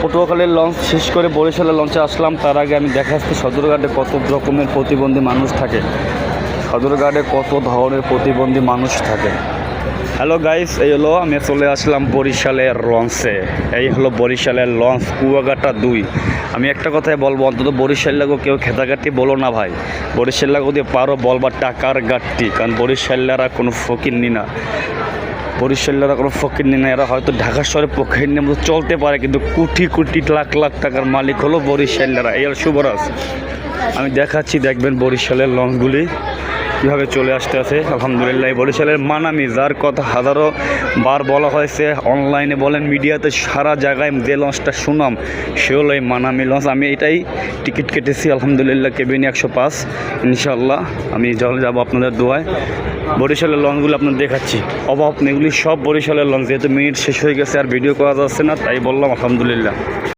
পটুয়াখালীর লঞ্চ শেষ করে বরিশালের লঞ্চে আসলাম। তার আগে আমি দেখাচ্ছি সদরঘাটে কত রকমের প্রতিবন্ধী মানুষ থাকে, সদরঘাটে কত ধরনের প্রতিবন্ধী মানুষ থাকে। হ্যালো গাইস, এই হলো আমি চলে আসলাম বরিশালের লঞ্চে। এই হলো বরিশালের লঞ্চ কুয়াকাটা 2। আমি একটা কথাই বলবো, অন্তত বরিশাল লাগো কেউ খেতাঘাটি বলো না ভাই, বরিশাল লাগো দিয়ে পারো বলবা টাকার ঘাটতি, কারণ বরিশালেরা কোনো ফকিরনি না, বরিশালেরা কোনো ফকিরনি না। এরা হয়তো ঢাকা শহরে ফকিরনির মতো চলতে পারে, কিন্তু কোটি কোটি লাখ লাখ টাকার মালিক হলো বরিশালেরা। এই হলো শুভরাজ। আমি দেখাচ্ছি, দেখবেন বরিশালের লঞ্চগুলি কীভাবে চলে আসতে আছে। আলহামদুলিল্লাহ, বরিশালের মানামি, যার কথা হাজারো বার বলা হয়েছে, অনলাইনে বলেন মিডিয়াতে সারা জায়গায় যে লঞ্চটা সুনাম সে হলো এই মানামি লঞ্চ। আমি এটাই টিকিট কেটেছি আলহামদুলিল্লাহ, কেবিন 105। ইনশাআল্লাহ আমি জল যাবো আপনাদের দোয়ায়। বরিশালের লঞ্চগুলো আপনার দেখাচ্ছি, অভাব নেই, এগুলি সব বরিশালের লঞ্চ। যেহেতু মিনিট শেষ হয়ে গেছে আর ভিডিও করা যাচ্ছে না, তাই বললাম আলহামদুলিল্লাহ।